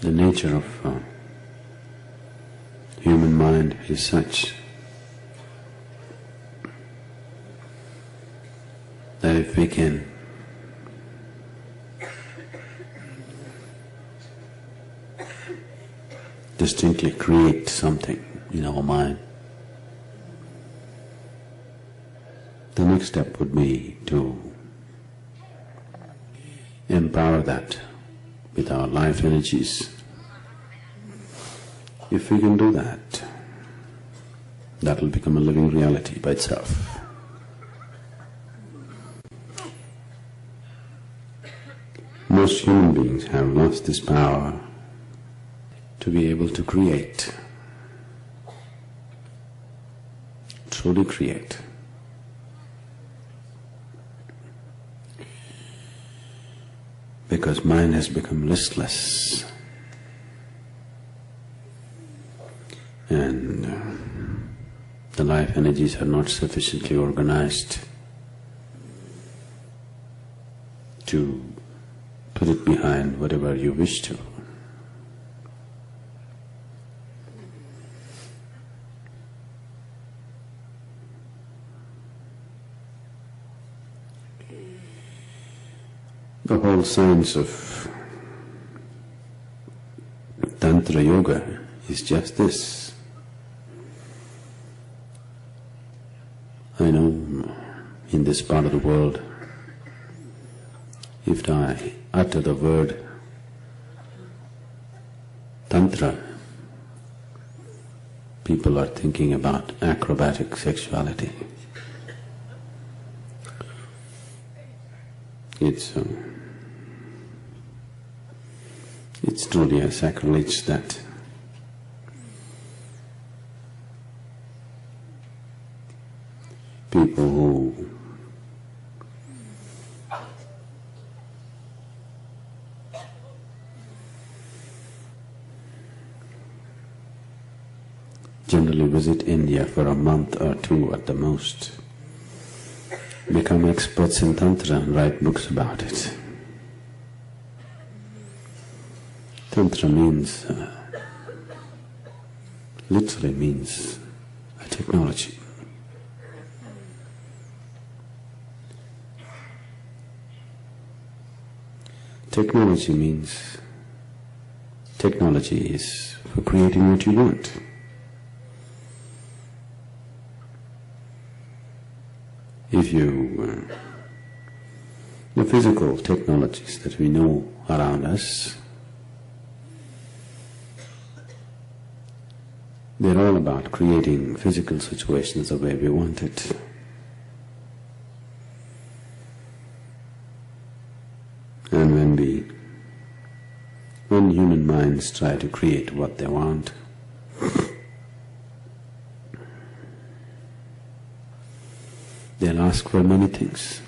The nature of human mind is such that if we can distinctly create something in our mind, the next step would be to empower that with our life energies. If we can do that, that will become a living reality by itself. Most human beings have lost this power to be able to create, truly create. Because mind has become listless and the life energies are not sufficiently organized to put it behind whatever you wish to. The whole science of Tantra Yoga is just this. I know in this part of the world, if I utter the word Tantra, people are thinking about acrobatic sexuality. It's truly a sacrilege that people who generally visit India for a month or two at the most become experts in Tantra and write books about it. Tantra means, literally means a technology. Technology means, technology is for creating what you want. If the physical technologies that we know around us, they're all about creating physical situations the way we want it. And when human minds try to create what they want, they'll ask for many things.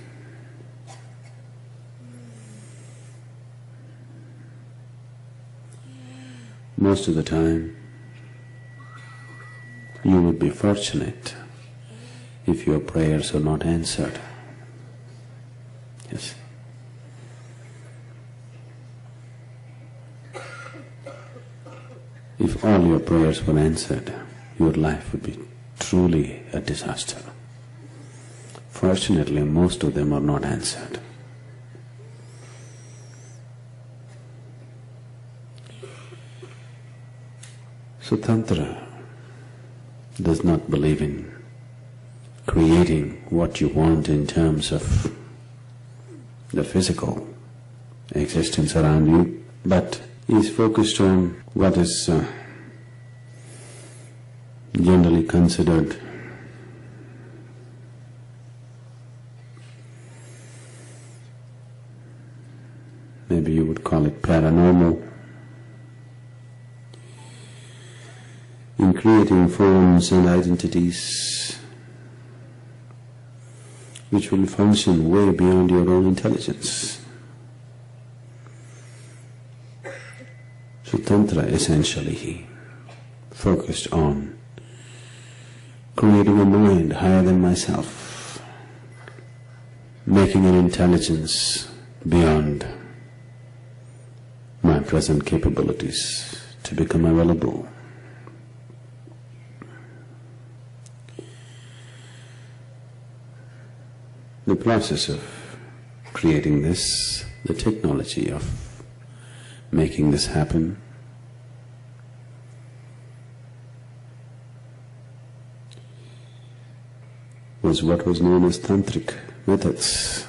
Most of the time, you would be fortunate if your prayers are not answered. Yes. If all your prayers were answered, your life would be truly a disaster. Fortunately, most of them are not answered. So Tantra does not believe in creating what you want in terms of the physical existence around you, but is focused on what is generally considered maybe you would call it paranormal, in creating forms and identities which will function way beyond your own intelligence. So Tantra essentially focused on creating a mind higher than myself, making an intelligence beyond my present capabilities to become available. The process of creating this, the technology of making this happen, was what was known as tantric methods.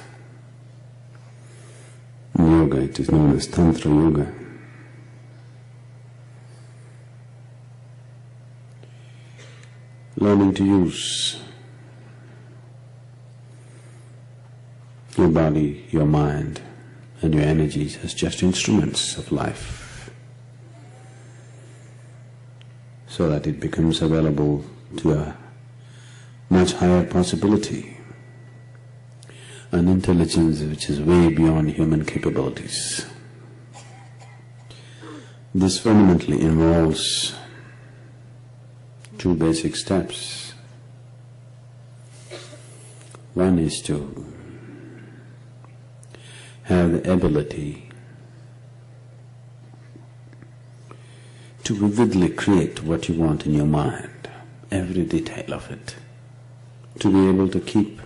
In yoga it is known as Tantra Yoga. Learning to use your body, your mind and your energies as just instruments of life, so that it becomes available to a much higher possibility, an intelligence which is way beyond human capabilities. This fundamentally involves two basic steps. One is to have the ability to vividly create what you want in your mind, every detail of it, to be able to keep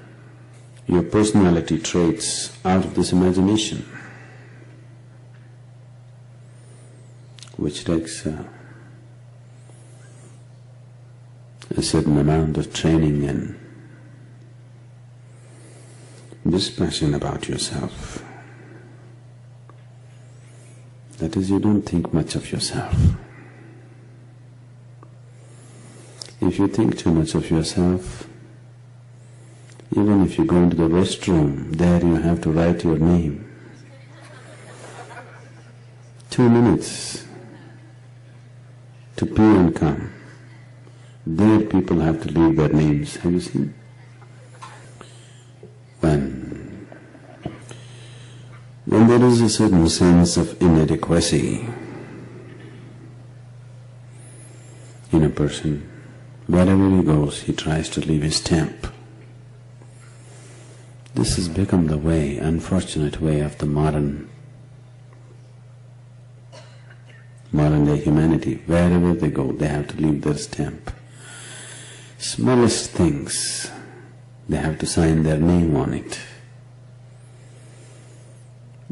your personality traits out of this imagination, which takes a certain amount of training and dispassion about yourself. That is, you don't think much of yourself. If you think too much of yourself, even if you go into the restroom, there you have to write your name. 2 minutes to pee and come. There people have to leave their names. Have you seen? When there is a certain sense of inadequacy in a person, wherever he goes, he tries to leave his stamp. This has become the way, unfortunate way of the modern day humanity. Wherever they go, they have to leave their stamp. Smallest things, they have to sign their name on it.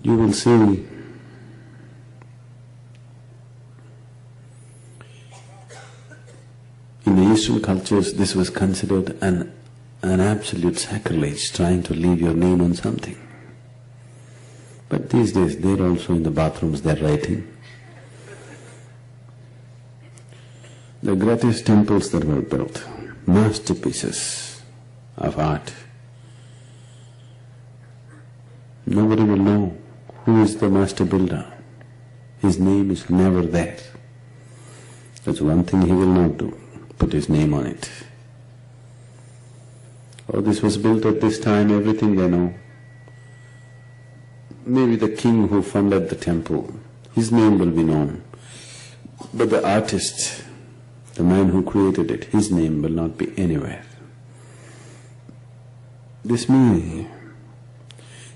You will see in the Eastern cultures this was considered an absolute sacrilege, trying to leave your name on something. But these days they're also in the bathrooms, they're writing. The greatest temples that were built, masterpieces of art, nobody will know who is the master builder. His name is never there. That's one thing he will not do, put his name on it. Oh, this was built at this time, everything they know. Maybe the king who funded the temple, his name will be known. But the artist, the man who created it, his name will not be anywhere. This may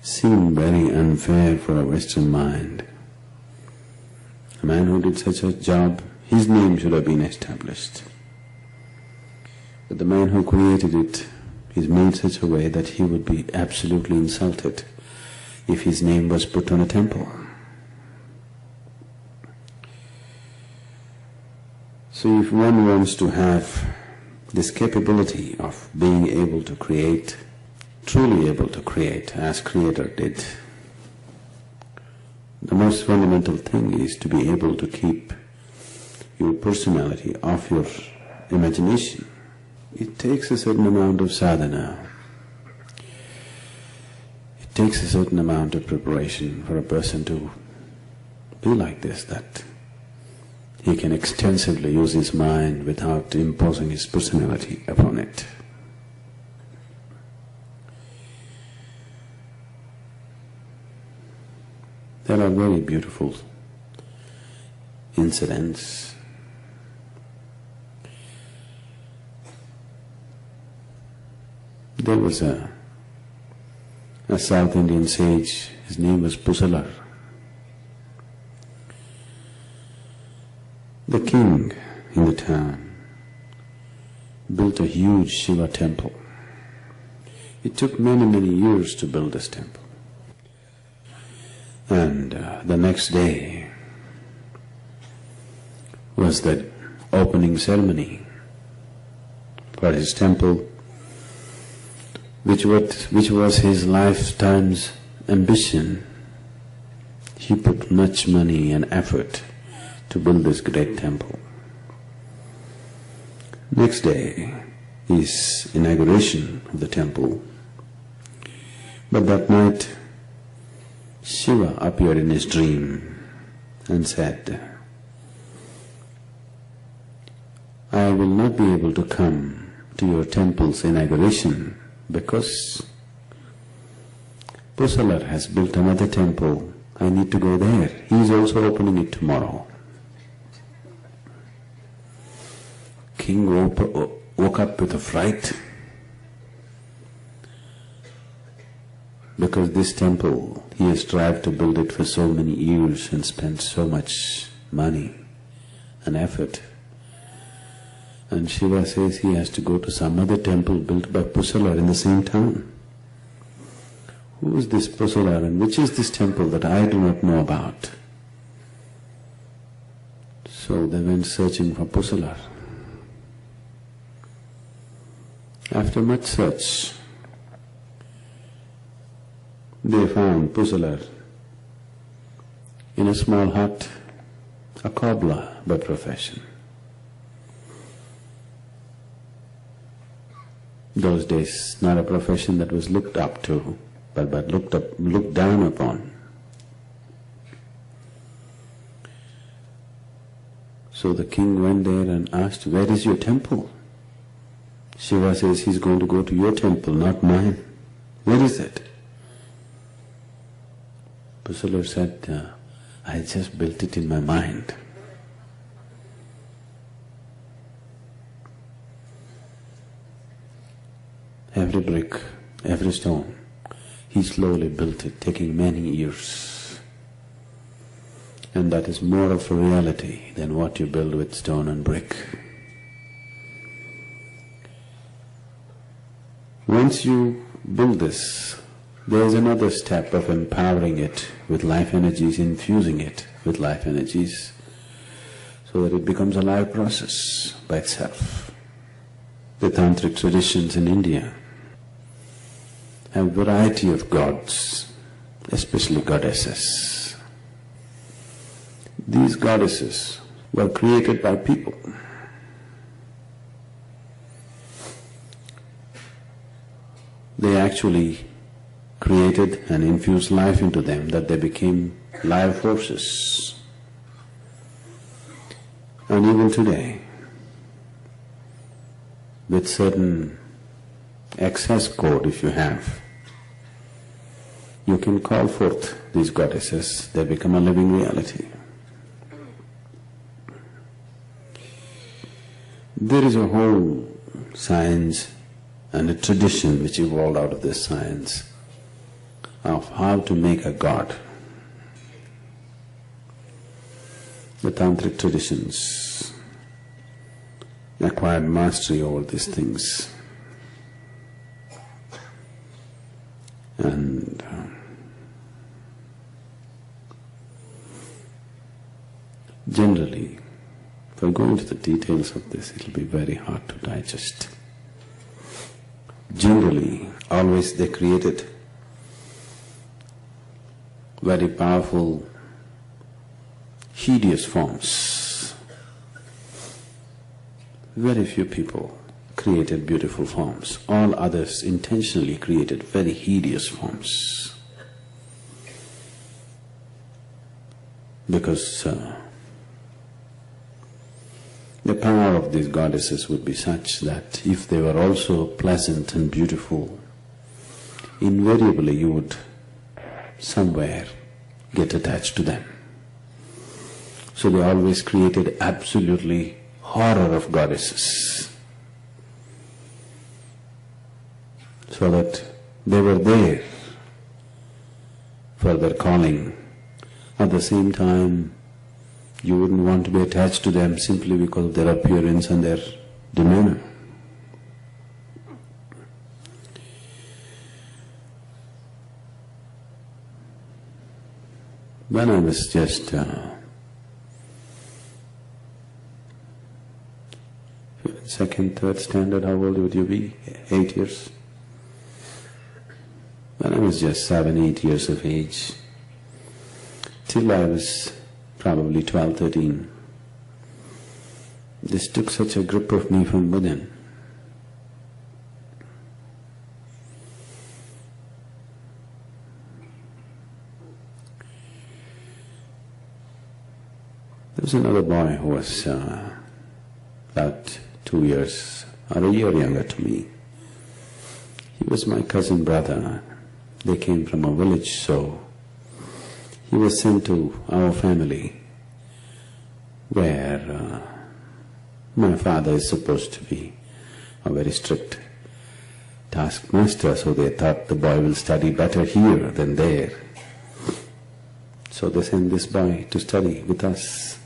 seem very unfair for a Western mind. A man who did such a job, his name should have been established. But the man who created it is made such a way that he would be absolutely insulted if his name was put on a temple. So if one wants to have this capability of being able to create, truly able to create as Creator did, the most fundamental thing is to be able to keep your personality off your imagination. It takes a certain amount of sadhana. It takes a certain amount of preparation for a person to be like this, that he can extensively use his mind without imposing his personality upon it. There are very beautiful incidents. There was a South Indian sage, his name was Pusalar. The king in the town built a huge Shiva temple. It took many years to build this temple. And the next day was the opening ceremony for his temple, which was his lifetime's ambition. He put much money and effort to build this great temple. Next day is inauguration of the temple. But that night, Shiva appeared in his dream and said, I will not be able to come to your temple's inauguration because Pusalar has built another temple. I need to go there. He is also opening it tomorrow. King woke up with a fright because this temple, he has tried to build it for so many years and spent so much money and effort. And Shiva says he has to go to some other temple built by Pusalar in the same town. Who is this Pusalar and which is this temple that I do not know about? So they went searching for Pusalar. After much search, they found Pusalar in a small hut, a cobbler by profession. Those days, not a profession that was looked up to, but looked down upon. So the king went there and asked, where is your temple? Shiva says he's going to go to your temple, not mine. Where is it? Pusalar said, I just built it in my mind. Every brick, every stone, he slowly built it, taking many years. And that is more of a reality than what you build with stone and brick. Once you build this, there is another step of empowering it with life energies, infusing it with life energies, so that it becomes a live process by itself. The tantric traditions in India have a variety of gods, especially goddesses. These goddesses were created by people. They actually created and infused life into them, that they became live forces. And even today, with certain access code if you have, you can call forth these goddesses, they become a living reality. There is a whole science and a tradition which evolved out of this science of how to make a god. The tantric traditions acquired mastery over these things. And generally, if I go into the details of this, it will be very hard to digest. Generally, always they created very powerful, hideous forms. Very few people created beautiful forms. All others intentionally created very hideous forms. Because the power of these goddesses would be such that if they were also pleasant and beautiful, invariably you would somewhere get attached to them. So they always created absolutely horror of goddesses, so that they were there for their calling. At the same time, You wouldn't want to be attached to them simply because of their appearance and their demeanor. When I was just second, third standard, how old would you be? 8 years? When I was just 7, 8 years of age, till I was probably 12, 13, this took such a grip of me from within. There was another boy who was about 2 years or a year younger to me. He was my cousin brother. They came from a village, so he was sent to our family where my father is supposed to be a very strict taskmaster, so they thought the boy will study better here than there. So they sent this boy to study with us.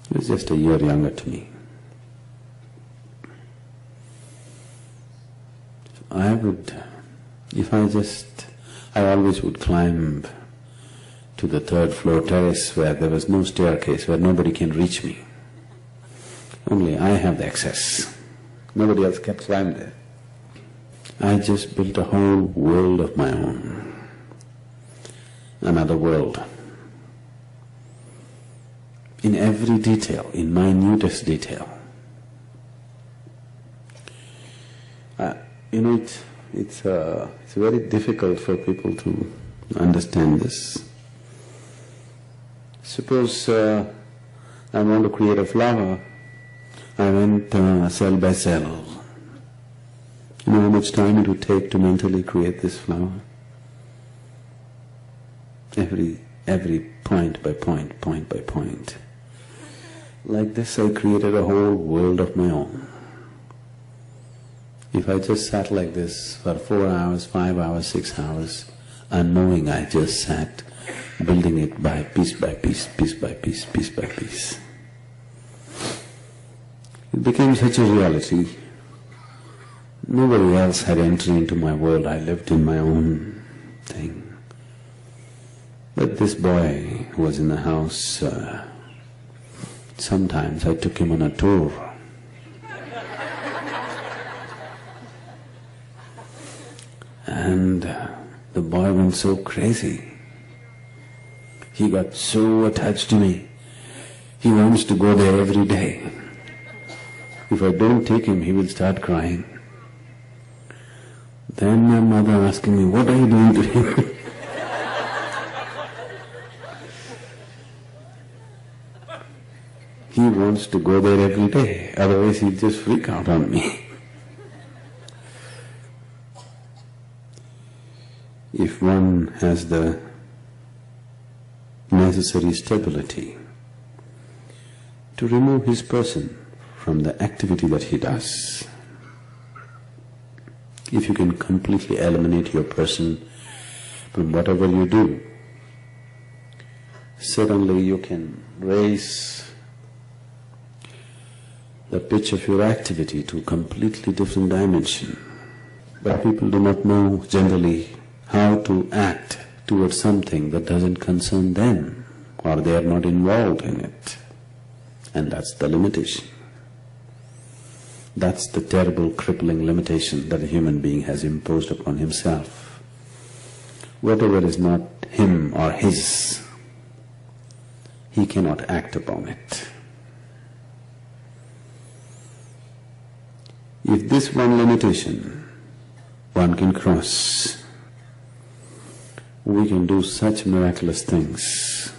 He was just a year younger to me. I always would climb to the third floor terrace where there was no staircase, where nobody can reach me. Only I have the access. Nobody else can climb there. I just built a whole world of my own. Another world. In every detail, in minutest detail. It's very difficult for people to understand this. Suppose I want to create a flower, I went cell by cell. You know how much time it would take to mentally create this flower? Every point by point by point. Like this I created a whole world of my own. If I just sat like this for 4 hours, 5 hours, 6 hours, unknowing I just sat building it by piece by piece, piece by piece, piece by piece. It became such a reality. Nobody else had entry into my world. I lived in my own thing. But this boy who was in the house, sometimes I took him on a tour. And the boy went so crazy. He got so attached to me. He wants to go there every day. If I don't take him, he will start crying. Then my mother asking me, what are you doing to him? He wants to go there every day, otherwise he'll just freak out on me. If one has the necessary stability to remove his person from the activity that he does, if you can completely eliminate your person from whatever you do, suddenly you can raise the pitch of your activity to a completely different dimension. But people do not know generally how to act towards something that doesn't concern them, or they are not involved in it. And that's the limitation. That's the terrible, crippling limitation that a human being has imposed upon himself. Whatever is not him or his, he cannot act upon it. If this one limitation one can cross, we can do such miraculous things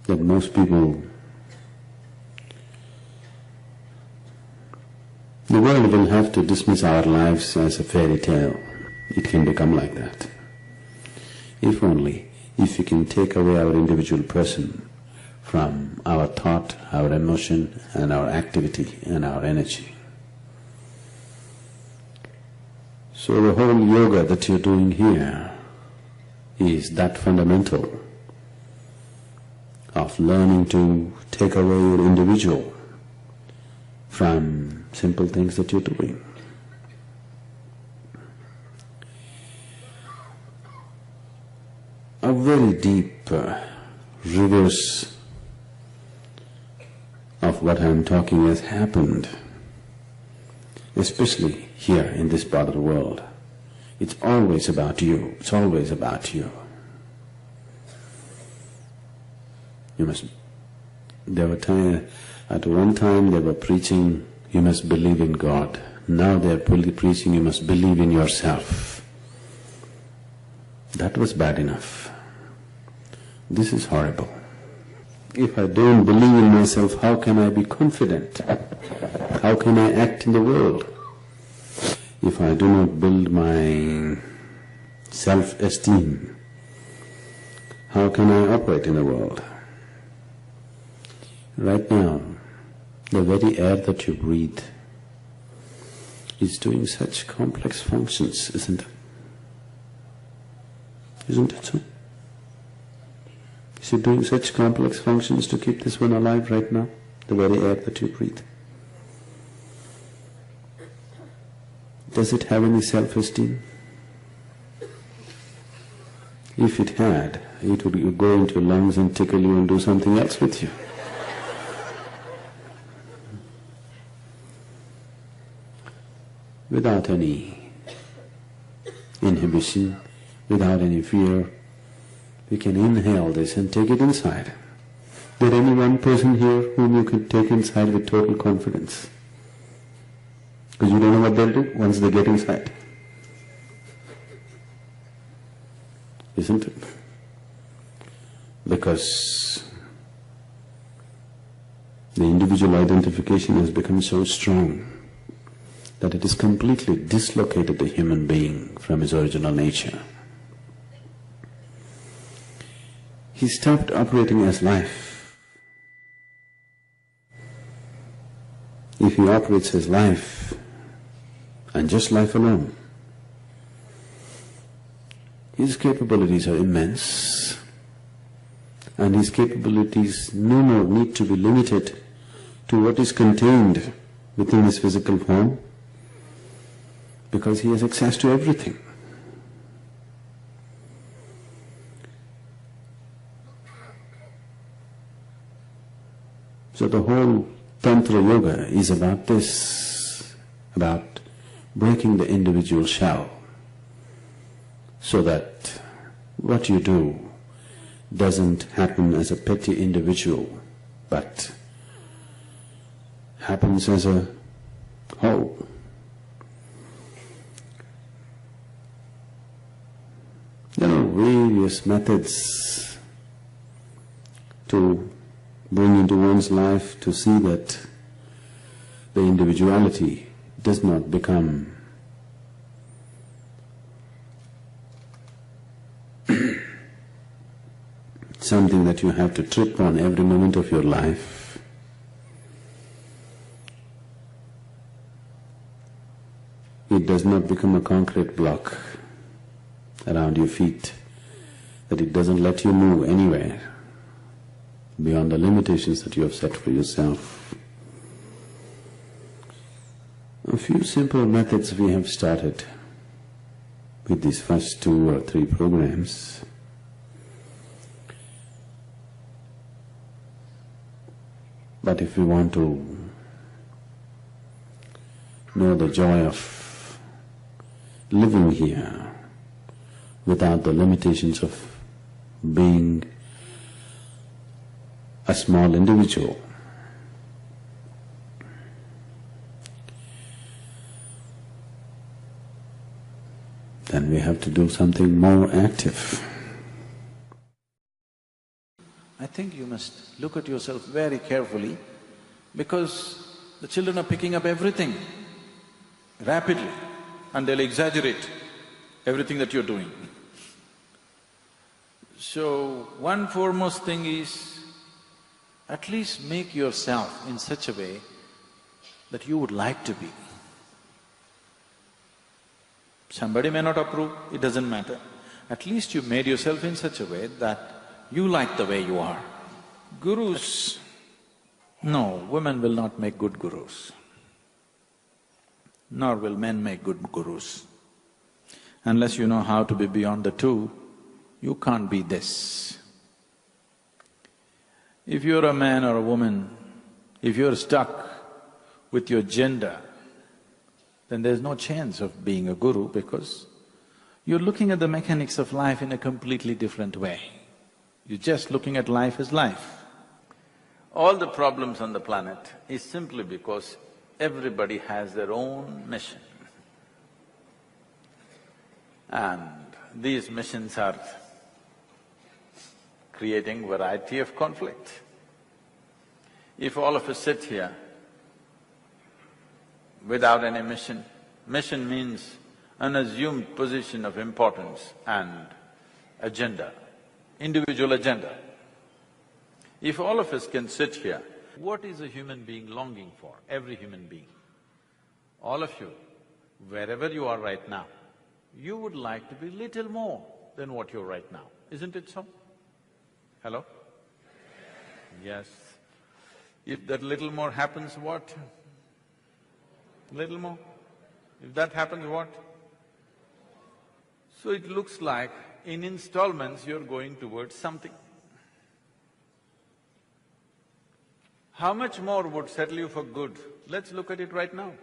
that most people, the world will have to dismiss our lives as a fairy tale. It can become like that. If only, if we can take away our individual person from our thought, our emotion, and our activity and our energy. So the whole yoga that you're doing here is that fundamental of learning to take away your individual from simple things that you're doing. A very deep reverse of what I'm talking has happened, especially here in this part of the world. It's always about you, it's always about you. At one time they were preaching, you must believe in God. Now they are preaching, you must believe in yourself. That was bad enough. This is horrible. If I don't believe in myself, how can I be confident? How can I act in the world? If I do not build my self-esteem, how can I operate in the world? Right now, the very air that you breathe is doing such complex functions, isn't it? Isn't it so? Is it doing such complex functions to keep this one alive right now? The very air that you breathe. Does it have any self-esteem? If it had, it would go into your lungs and tickle you and do something else with you. Without any inhibition, without any fear, we can inhale this and take it inside. There any one person here whom you can take inside with total confidence? Because you don't know what they'll do once they get inside. Isn't it? Because the individual identification has become so strong that it has completely dislocated the human being from his original nature. He stopped operating as life. If he operates as life, and just life alone, his capabilities are immense, and his capabilities no more need to be limited to what is contained within his physical form, because he has access to everything. So the whole Tantra Yoga is about this, about breaking the individual shell, so that what you do doesn't happen as a petty individual, but happens as a whole. There are various methods to bring into one's life to see that the individuality does not become something that you have to trip on every moment of your life. It does not become a concrete block around your feet, that it doesn't let you move anywhere beyond the limitations that you have set for yourself. A few simple methods we have started with these first 2 or 3 programs. But if we want to know the joy of living here without the limitations of being a small individual, then we have to do something more active. I think you must look at yourself very carefully, because the children are picking up everything rapidly and they'll exaggerate everything that you're doing. So, one foremost thing is, at least make yourself in such a way that you would like to be. Somebody may not approve, it doesn't matter. At least you made yourself in such a way that you like the way you are. Gurus… No, women will not make good gurus, nor will men make good gurus. Unless you know how to be beyond the two, you can't be this. If you're a man or a woman, if you're stuck with your gender, then there's no chance of being a guru because you're looking at the mechanics of life in a completely different way. You're just looking at life as life. All the problems on the planet is simply because everybody has their own mission. And these missions are creating variety of conflict. If all of us sit here without any mission, mission means an assumed position of importance and agenda, individual agenda. If all of us can sit here, what is a human being longing for? Every human being. All of you, wherever you are right now, you would like to be little more than what you're right now, isn't it so? Hello? Yes. If that little more happens, what? Little more? If that happens, what? So it looks like in installments you're going towards something. How much more would settle you for good? Let's look at it right now.